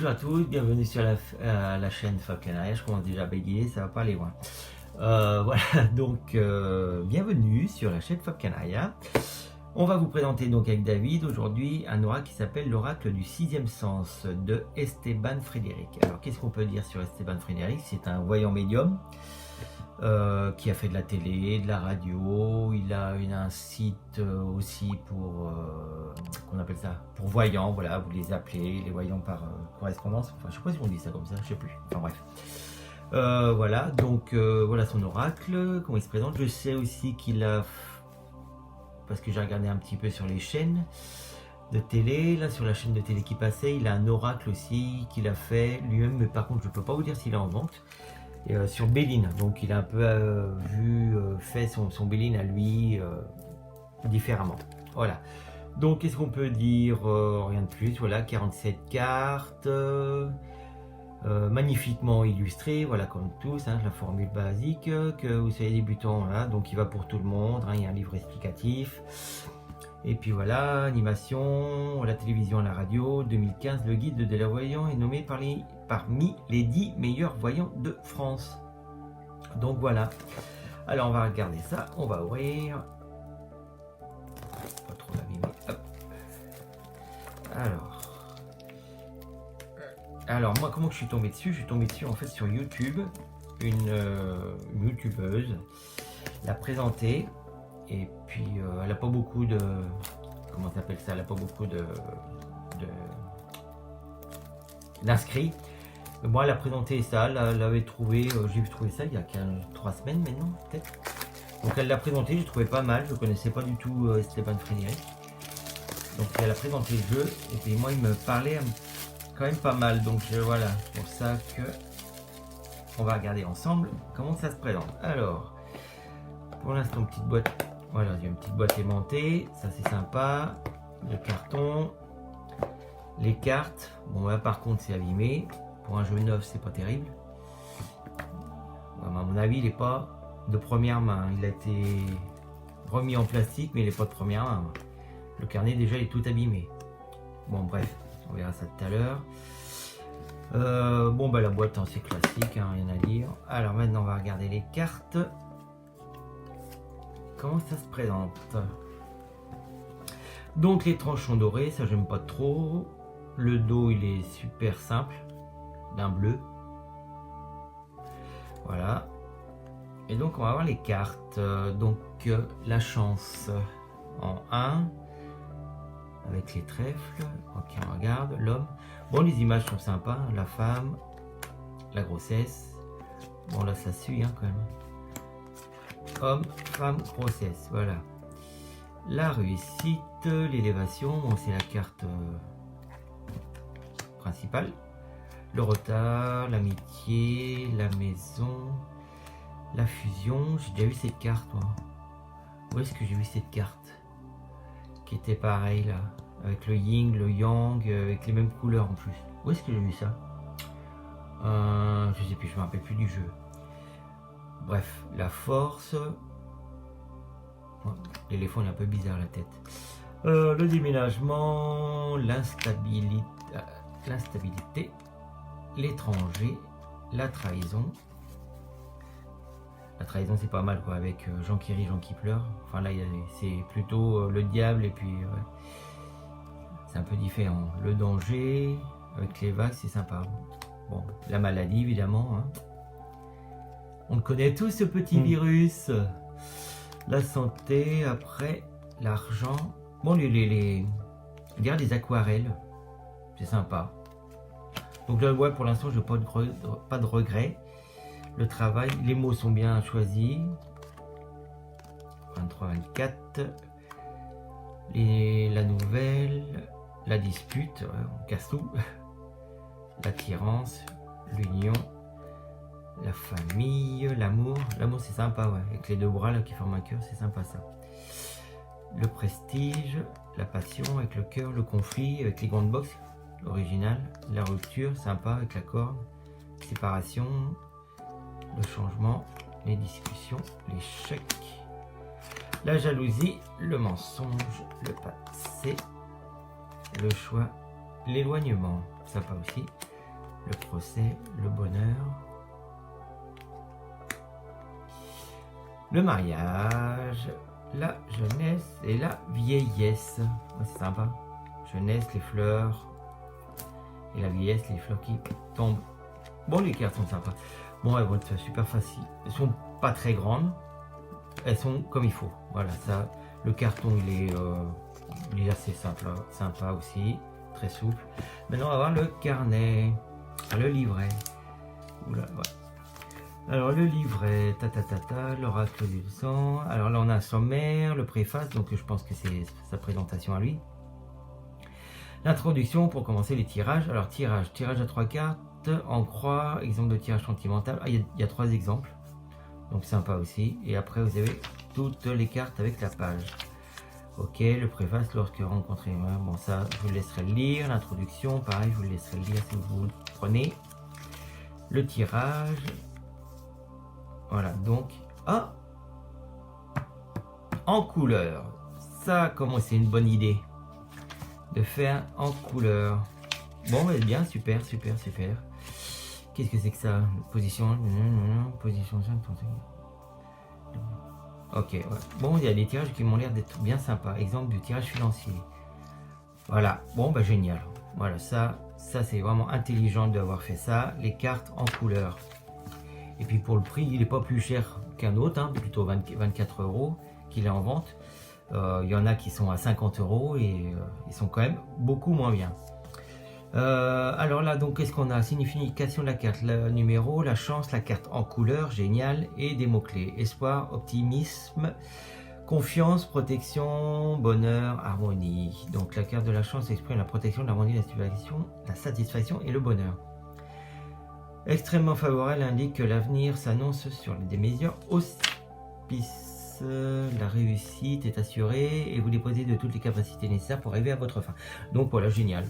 Bonjour à tous, bienvenue sur la chaîne Fab Canaria. Je commence déjà à bégayer, ça va pas aller loin. Voilà, donc bienvenue sur la chaîne Fab Canaria. On va vous présenter donc avec David aujourd'hui un oracle qui s'appelle l'oracle du sixième sens de Esteban Frédéric. Alors qu'est-ce qu'on peut dire sur Esteban Frédéric? C'est un voyant médium qui a fait de la télé, de la radio. Il a un site aussi pour qu'on appelle ça pour voyants. Voilà, vous les appelez les voyants par correspondance. Enfin, je sais pas si on dit ça comme ça, je sais plus. Enfin bref. Voilà, donc voilà son oracle, comment il se présente. Je sais aussi qu'il a, parce que j'ai regardé un petit peu sur les chaînes de télé, là sur la chaîne de télé qui passait, il a un oracle aussi qu'il a fait lui-même, mais par contre je peux pas vous dire s'il est en vente. Sur Béline, donc il a un peu fait son Béline à lui différemment. Voilà. Donc qu'est-ce qu'on peut dire? Rien de plus. Voilà, 47 cartes, magnifiquement illustrées, voilà, comme tous, hein, la formule basique, que vous soyez débutant, voilà, donc il va pour tout le monde, hein, il y a un livre explicatif. Et puis voilà, animation, la télévision, la radio, 2015, le guide de la voyant est nommé parmi les 10 meilleurs voyants de France. Donc voilà. Alors on va regarder ça, on va ouvrir. Pas trop l'abîmer. Alors moi comment je suis tombé dessus? Je suis tombé dessus en fait sur YouTube. Une youtubeuse l'a présenté. Et puis elle a pas beaucoup de, comment t'appelles ça, elle a pas beaucoup d'inscrits. Moi elle a présenté ça, elle l'avait trouvé, j'ai trouvé ça il y a 3 semaines maintenant peut-être. Donc elle l'a présenté, j'ai trouvé pas mal, je connaissais pas du tout Esteban Frédéric. Donc elle a présenté le jeu et puis moi il me parlait quand même pas mal, donc voilà, c'est pour ça que on va regarder ensemble comment ça se présente. Alors pour l'instant petite boîte. Voilà, il y a une petite boîte aimantée, ça c'est sympa. Le carton, les cartes. Bon là par contre c'est abîmé. Pour un jeu neuf c'est pas terrible. À mon avis il n'est pas de première main. Il a été remis en plastique mais il n'est pas de première main. Le carnet déjà est tout abîmé. Bon bref, on verra ça tout à l'heure. Bon bah la boîte hein, c'est classique, hein, rien à dire. Alors maintenant on va regarder les cartes. Comment ça se présente? Donc les tranches sont dorées, ça j'aime pas trop. Le dos il est super simple, d'un bleu. Voilà. Et donc on va voir les cartes. Donc la chance en 1 avec les trèfles. Ok, on regarde l'homme. Bon, les images sont sympas, hein. La femme, la grossesse. Bon là ça suit hein, quand même. Homme, femme, grossesse, voilà. La réussite, l'élévation, bon c'est la carte principale. Le retard, l'amitié, la maison, la fusion. J'ai déjà vu cette carte moi. Où est-ce que j'ai vu cette carte? Qui était pareil là, avec le yin, le yang, avec les mêmes couleurs en plus. Où est-ce que j'ai vu ça? Je sais plus, je me rappelle plus du jeu. Bref, la force. L'éléphant est un peu bizarre la tête. Le déménagement, l'instabilité, l'étranger, la trahison. La trahison c'est pas mal quoi, avec Jean qui rit, Jean qui pleure. Enfin là c'est plutôt le diable et puis c'est un peu différent. Le danger, avec les vagues c'est sympa. Bon, la maladie évidemment. Hein. On le connaît tous ce petit virus. La santé, après l'argent. Bon, regarde les aquarelles, c'est sympa. Donc là, ouais, pour l'instant, je n'ai pas de regret. Le travail, les mots sont bien choisis. 23, 24. La nouvelle, la dispute, ouais, on casse tout. L'attirance, l'union. La famille, l'amour. L'amour c'est sympa, ouais. Avec les deux bras là qui forment un cœur, c'est sympa ça. Le prestige, la passion avec le cœur, le conflit avec les grandes boxes, l'original, la rupture, sympa avec la corde, séparation, le changement, les discussions, l'échec, la jalousie, le mensonge, le passé, le choix, l'éloignement, sympa aussi. le procès, le bonheur, le mariage, la jeunesse et la vieillesse. Ouais, c'est sympa. Jeunesse, les fleurs et la vieillesse, les fleurs qui tombent. Bon, les cartes sont sympas. Bon, elles vont être super faciles. Elles sont pas très grandes. Elles sont comme il faut. Voilà, ça. Le carton, il est assez simple, sympa aussi, très souple. Maintenant, on va voir le carnet, le livret. Oula, ouais. Alors, le livret, l'oracle du sang. Alors là, on a un sommaire, le préface, donc je pense que c'est sa présentation à lui. L'introduction pour commencer les tirages. Alors, tirage à 3 cartes, en croix, exemple de tirage sentimental. Ah, il y a 3 exemples, donc sympa aussi. Et après, vous avez toutes les cartes avec la page. Ok, le préface lorsque rencontrez. Bon, ça, je vous laisserai lire. L'introduction, pareil, je vous laisserai lire si vous le prenez. Le tirage. Voilà, donc. Ah, en couleur. Ça, comment c'est une bonne idée de faire en couleur. Bon, mais bien, super, super, super. Qu'est-ce que c'est que ça? Position. Position 5. Ok, ouais. Bon, il y a des tirages qui m'ont l'air d'être bien sympas. Exemple du tirage financier. Voilà, bon, bah génial. Voilà, ça c'est vraiment intelligent d'avoir fait ça. Les cartes en couleur. Et puis pour le prix, il n'est pas plus cher qu'un autre, hein, plutôt 24 € qu'il est en vente. Il y en a qui sont à 50 € et ils sont quand même beaucoup moins bien. Alors là, donc, qu'est-ce qu'on a? Signification de la carte, le numéro, la chance, la carte en couleur, génial, et des mots-clés. Espoir, optimisme, confiance, protection, bonheur, harmonie. Donc la carte de la chance exprime la protection, l'harmonie, la satisfaction et le bonheur. Extrêmement favorable indique que l'avenir s'annonce sur des meilleurs auspices. La réussite est assurée et vous disposez de toutes les capacités nécessaires pour arriver à votre fin. Donc voilà, génial.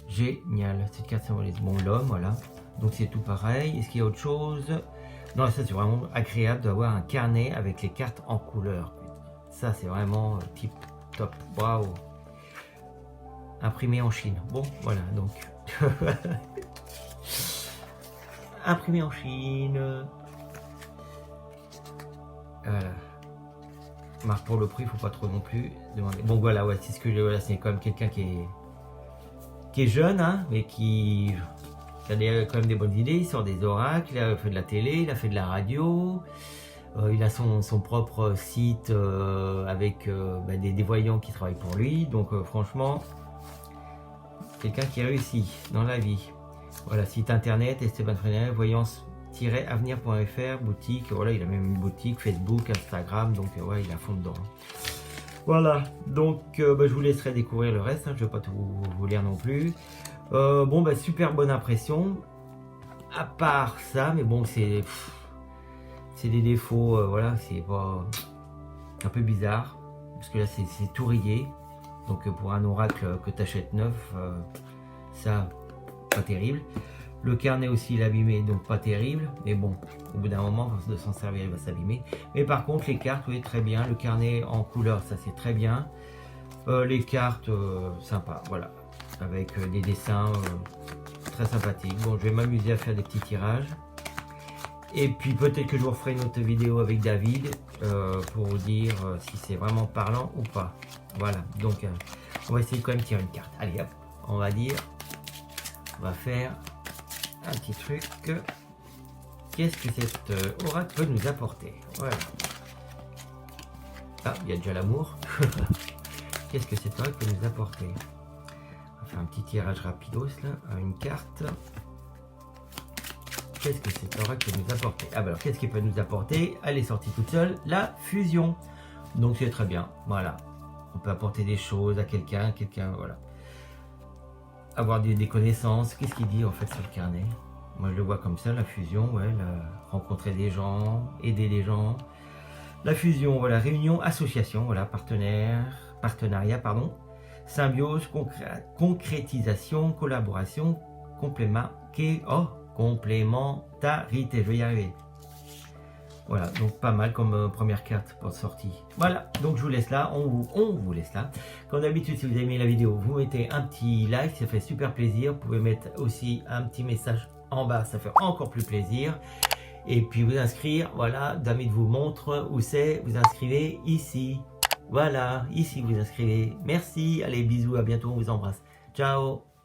Génial, cette carte symbolise bon l'homme, voilà. Donc c'est tout pareil. Est-ce qu'il y a autre chose? Non, ça c'est vraiment agréable d'avoir un carnet avec les cartes en couleur. Ça c'est vraiment tip top. Waouh. Imprimé en Chine. Bon, voilà donc. Imprimé en Chine. Voilà. Marque pour le prix, il faut pas trop non plus demander. Bon voilà, ouais, c'est ce que voilà, c'est quand même quelqu'un qui est jeune, hein, mais qui a quand même des bonnes idées. Il sort des oracles, il a fait de la télé, il a fait de la radio, il a son propre site avec des voyants qui travaillent pour lui. Donc franchement, quelqu'un qui réussit dans la vie. Voilà, site internet, Esteban Frenel, voyance-avenir.fr, boutique, voilà, il a même une boutique, Facebook, Instagram, donc ouais, il est à fond dedans. Voilà, donc je vous laisserai découvrir le reste, hein, je ne vais pas tout vous lire non plus. Bon, super bonne impression, à part ça, mais bon, c'est des défauts, voilà, c'est pas un peu bizarre, parce que là, c'est tout rayé, donc pour un oracle que tu achètes neuf, ça, pas terrible. Le carnet aussi il est abîmé, donc pas terrible, mais bon, au bout d'un moment, de s'en servir, il va s'abîmer. Mais par contre, les cartes, oui, très bien. Le carnet en couleur, ça c'est très bien. Les cartes, sympa, voilà, avec des dessins très sympathiques. Bon, je vais m'amuser à faire des petits tirages. Et puis peut-être que je vous referai une autre vidéo avec David pour vous dire si c'est vraiment parlant ou pas. Voilà, donc on va essayer quand même de tirer une carte. Allez, hop, on va on va faire un petit truc. Qu'est-ce que cet oracle peut nous apporter? Voilà. Ah, il y a déjà l'amour. Qu'est-ce que cet oracle peut nous apporter? On va faire un petit tirage rapidos là, à une carte. Qu'est-ce que cet oracle peut nous apporter? Ah bah alors, qu'est-ce qu'il peut nous apporter? Elle est sortie toute seule, la fusion. Donc c'est très bien, voilà. On peut apporter des choses à quelqu'un, voilà. Avoir des connaissances. Qu'est-ce qu'il dit en fait sur le carnet? Moi je le vois comme ça, la fusion, ouais, rencontrer des gens, aider des gens. La fusion, voilà, réunion, association, voilà, partenariat, pardon, symbiose, concrétisation, collaboration, complémentarité, je vais y arriver. Voilà, donc pas mal comme première carte pour sortie. Voilà, donc je vous laisse là, on vous laisse là. Comme d'habitude, si vous avez aimé la vidéo, vous mettez un petit like, ça fait super plaisir. Vous pouvez mettre aussi un petit message en bas, ça fait encore plus plaisir. Et puis vous inscrire, voilà, David vous montre où c'est, vous inscrivez ici. Voilà, ici vous inscrivez. Merci, allez, bisous, à bientôt, on vous embrasse. Ciao.